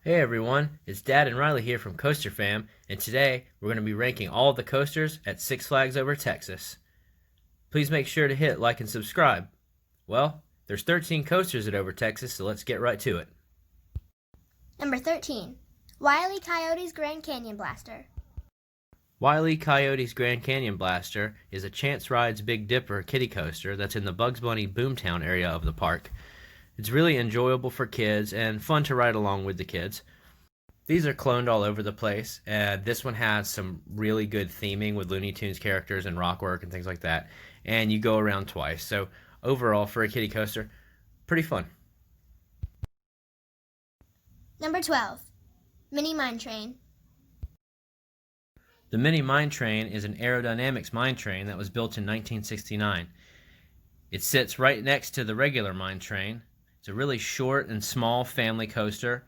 Hey everyone, it's Dad and Riley here from Coaster Fam, and today we're going to be ranking all of the coasters at Six Flags Over Texas. Please make sure to hit like and subscribe. Well, there's 13 coasters at Over Texas, so let's get right to it. Number 13. Wiley Coyote's Grand Canyon Blaster. Wiley Coyote's Grand Canyon Blaster is a Chance Rides Big Dipper kiddie coaster that's in the Bugs Bunny Boomtown area of the park. It's really enjoyable for kids and fun to ride along with the kids. These are cloned all over the place, and this one has some really good theming with Looney Tunes characters and rockwork and things like that, and you go around twice. So overall, for a kiddie coaster, pretty fun. Number 12. Mini Mine Train. The Mini Mine Train is an aerodynamics mine train that was built in 1969. It sits right next to the regular mine train. It's a really short and small family coaster.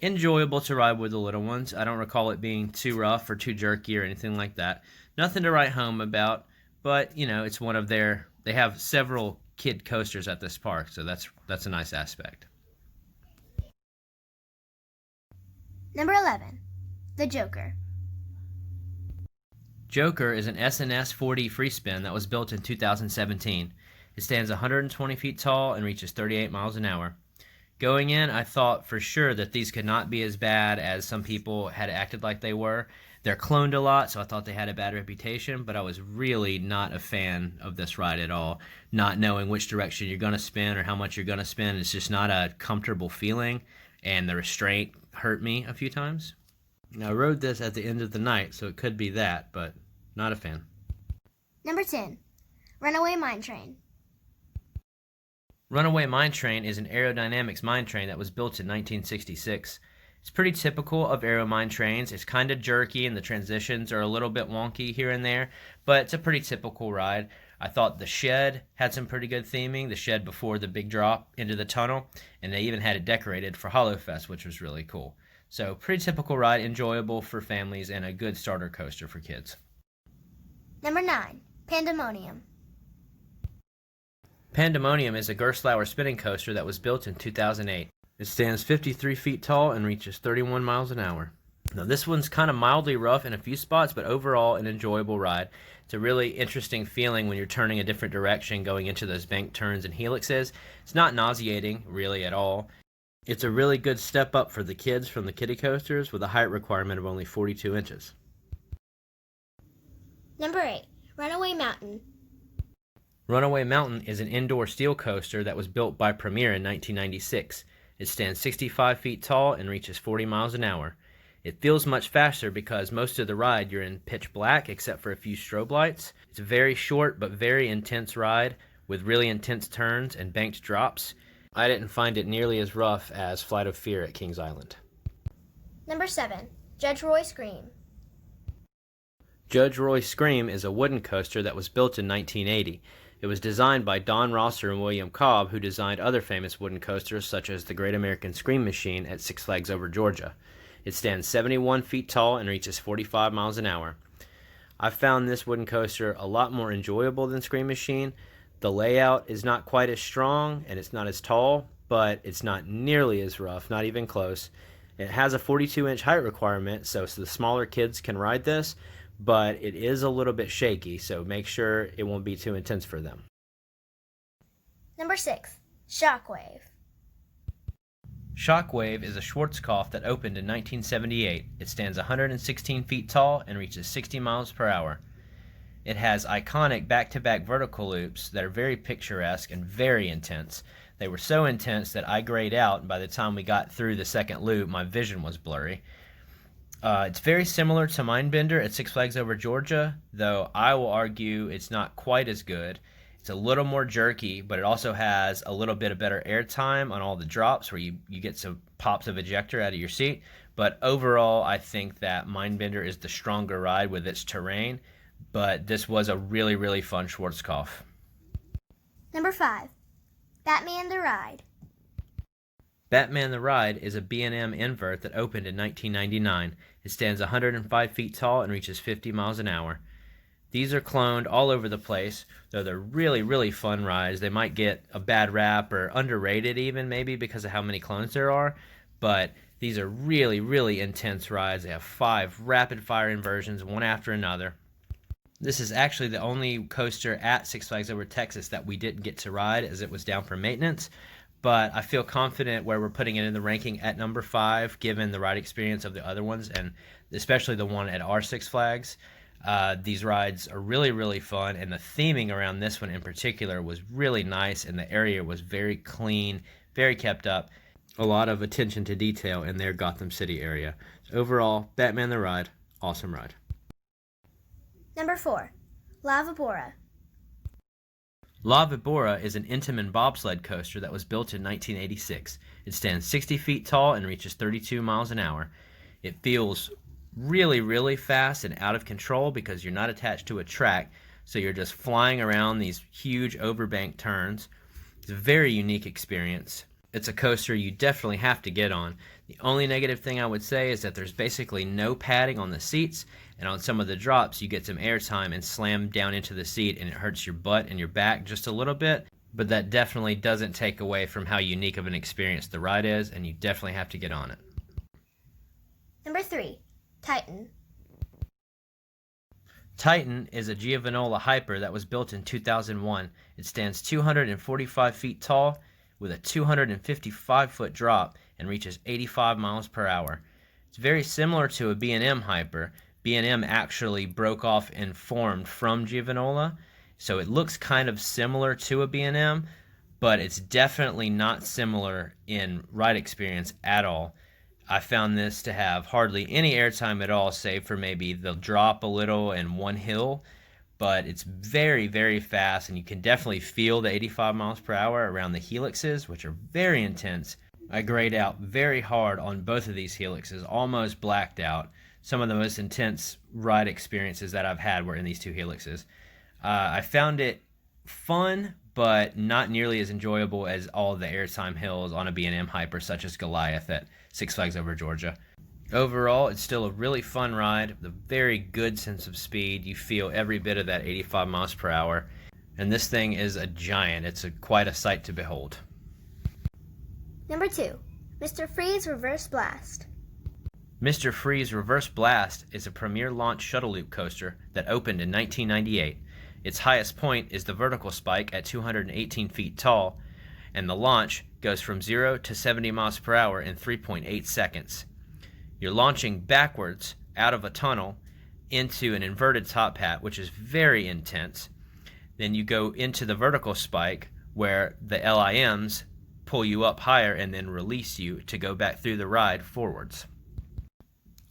Enjoyable to ride with the little ones. I don't recall it being too rough or too jerky or anything like that. Nothing to write home about, but it's one of their, they have several kid coasters at this park, so that's a nice aspect. Number 11. The Joker. Joker is an SNS 4D free spin that was built in 2017. It stands 120 feet tall and reaches 38 miles an hour. Going in, I thought for sure that these could not be as bad as some people had acted like they were. They're cloned a lot, so I thought they had a bad reputation, but I was really not a fan of this ride at all. Not knowing which direction you're going to spin or how much you're going to spin, it's just not a comfortable feeling, and the restraint hurt me a few times. Now, I rode this at the end of the night, so it could be that, but not a fan. Number 10. Runaway Mine Train. Runaway Mine Train is an aerodynamics mine train that was built in 1966. It's pretty typical of aero mine trains. It's kind of jerky and the transitions are a little bit wonky here and there, but it's a pretty typical ride. I thought the shed had some pretty good theming, the shed before the big drop into the tunnel, and they even had it decorated for HoloFest, which was really cool. So pretty typical ride, enjoyable for families, and a good starter coaster for kids. Number 9. Pandemonium. Pandemonium is a Gerstlauer spinning coaster that was built in 2008. It stands 53 feet tall and reaches 31 miles an hour. Now this one's kind of mildly rough in a few spots, but overall an enjoyable ride. It's a really interesting feeling when you're turning a different direction going into those bank turns and helixes. It's not nauseating really at all. It's a really good step up for the kids from the kiddie coasters with a height requirement of only 42 inches. Number 8. Runaway Mountain. Runaway Mountain is an indoor steel coaster that was built by Premier in 1996. It stands 65 feet tall and reaches 40 miles an hour. It feels much faster because most of the ride you're in pitch black except for a few strobe lights. It's a very short but very intense ride with really intense turns and banked drops. I didn't find it nearly as rough as Flight of Fear at Kings Island. Number 7. Judge Roy Scream. Judge Roy Scream is a wooden coaster that was built in 1980. It was designed by Don Rosser and William Cobb, who designed other famous wooden coasters such as the Great American Scream Machine at Six Flags Over Georgia. It stands 71 feet tall and reaches 45 miles an hour. I found this wooden coaster a lot more enjoyable than Scream Machine. The layout is not quite as strong and it's not as tall, but it's not nearly as rough, not even close. It has a 42-inch height requirement, so the smaller kids can ride this, but it is a little bit shaky, so make sure it won't be too intense for them. Number 6. Shockwave. Shockwave is a Schwarzkopf that opened in 1978. It stands 116 feet tall and reaches 60 miles per hour. It has iconic back-to-back vertical loops that are very picturesque and very intense. They were so intense that I grayed out, and by the time we got through the second loop, my vision was blurry. It's very similar to Mindbender at Six Flags Over Georgia, though I will argue it's not quite as good. It's a little more jerky, but it also has a little bit of better air time on all the drops where you get some pops of ejector out of your seat. But overall, I think that Mindbender is the stronger ride with its terrain, but this was a really, really fun Schwarzkopf. Number 5. Batman the Ride. Batman the Ride is a B&M invert that opened in 1999. It stands 105 feet tall and reaches 50 miles an hour. These are cloned all over the place, though they're really, really fun rides. They might get a bad rap or underrated even maybe because of how many clones there are, but These are really, really intense rides. They have 5 rapid-fire inversions, one after another. This is actually the only coaster at Six Flags Over Texas that we didn't get to ride, as it was down for maintenance. But I feel confident where we're putting it in the ranking at number 5, given the ride experience of the other ones, and especially the one at our Six Flags. These rides are really, really fun, and the theming around this one in particular was really nice, and the area was very clean, very kept up. A lot of attention to detail in their Gotham City area. So overall, Batman the Ride, awesome ride. Number 4, Lavabora. Lavabora is an Intamin bobsled coaster that was built in 1986. It stands 60 feet tall and reaches 32 miles an hour. It feels really, really fast and out of control because you're not attached to a track, so you're just flying around these huge overbank turns. It's a very unique experience. It's a coaster you definitely have to get on. The only negative thing I would say is that there's basically no padding on the seats, and on some of the drops you get some airtime and slam down into the seat, and it hurts your butt and your back just a little bit, but that definitely doesn't take away from how unique of an experience the ride is, and you definitely have to get on it. Number 3, Titan. Titan is a Giovanola Hyper that was built in 2001. It stands 245 feet tall with a 255-foot drop and reaches 85 miles per hour. It's very similar to a B&M Hyper. B&M actually broke off and formed from Giovanola, so it looks kind of similar to a B&M, but it's definitely not similar in ride experience at all. I found this to have hardly any airtime at all, save for maybe the drop a little and one hill, but it's very, very fast, and you can definitely feel the 85 miles per hour around the helixes, which are very intense. I grayed out very hard on both of these helixes, almost blacked out. Some of the most intense ride experiences that I've had were in these 2 helixes. I found it fun, but not nearly as enjoyable as all the airtime hills on a B&M Hyper, such as Goliath at Six Flags Over Georgia. Overall, it's still a really fun ride with a very good sense of speed. You feel every bit of that 85 miles per hour. And this thing is a giant. It's quite a sight to behold. Number 2, Mr. Freeze Reverse Blast. Mr. Freeze Reverse Blast is a premier launch shuttle loop coaster that opened in 1998. Its highest point is the vertical spike at 218 feet tall, and the launch goes from 0 to 70 miles per hour in 3.8 seconds. You're launching backwards out of a tunnel into an inverted top hat, which is very intense. Then you go into the vertical spike where the LIMs pull you up higher and then release you to go back through the ride forwards.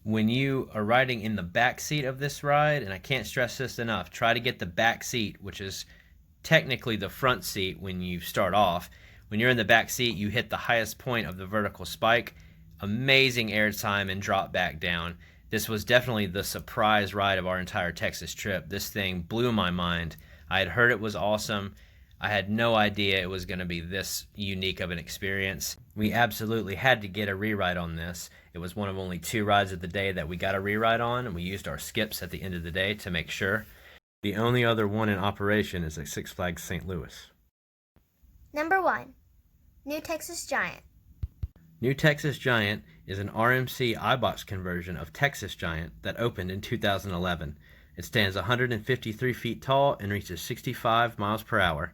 When you are riding in the back seat of this ride, and I can't stress this enough, try to get the back seat, which is technically the front seat when you start off. When you're in the back seat, you hit the highest point of the vertical spike. Amazing airtime and drop back down. This was definitely the surprise ride of our entire Texas trip. This thing blew my mind. I had heard it was awesome. I had no idea it was going to be this unique of an experience. We absolutely had to get a rewrite on this. It was one of only 2 rides of the day that we got a rewrite on, and we used our skips at the end of the day to make sure. The only other one in operation is at Six Flags St. Louis. Number 1, New Texas Giant. New Texas Giant is an RMC iBox conversion of Texas Giant that opened in 2011. It stands 153 feet tall and reaches 65 miles per hour.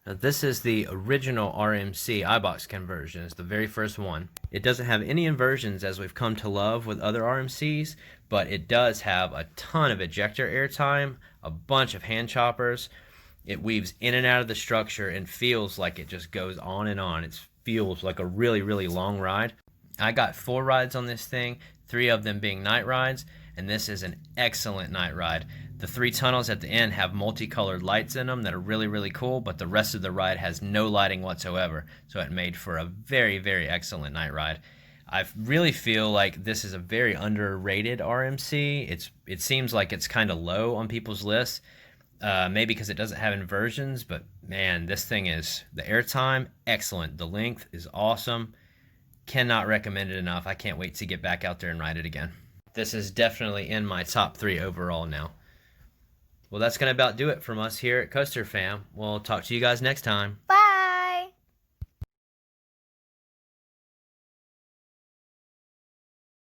Now, this is the original RMC iBox conversion. It's the very first one. It doesn't have any inversions as we've come to love with other RMCs, but it does have a ton of ejector airtime, a bunch of hand choppers. It weaves in and out of the structure and feels like it just goes on and on. It feels like a really, really long ride. I got 4 rides on this thing, 3 of them being night rides, and this is an excellent night ride. The 3 tunnels at the end have multicolored lights in them that are really, really cool, but the rest of the ride has no lighting whatsoever, so it made for a very, very excellent night ride. I really feel like this is a very underrated RMC. It seems like it's kind of low on people's lists, maybe because it doesn't have inversions, but man, this thing is, the airtime, excellent. The length is awesome. Cannot recommend it enough. I can't wait to get back out there and ride it again. This is definitely in my top 3 overall now. Well, that's going to about do it from us here at Coaster Fam. We'll talk to you guys next time. Bye.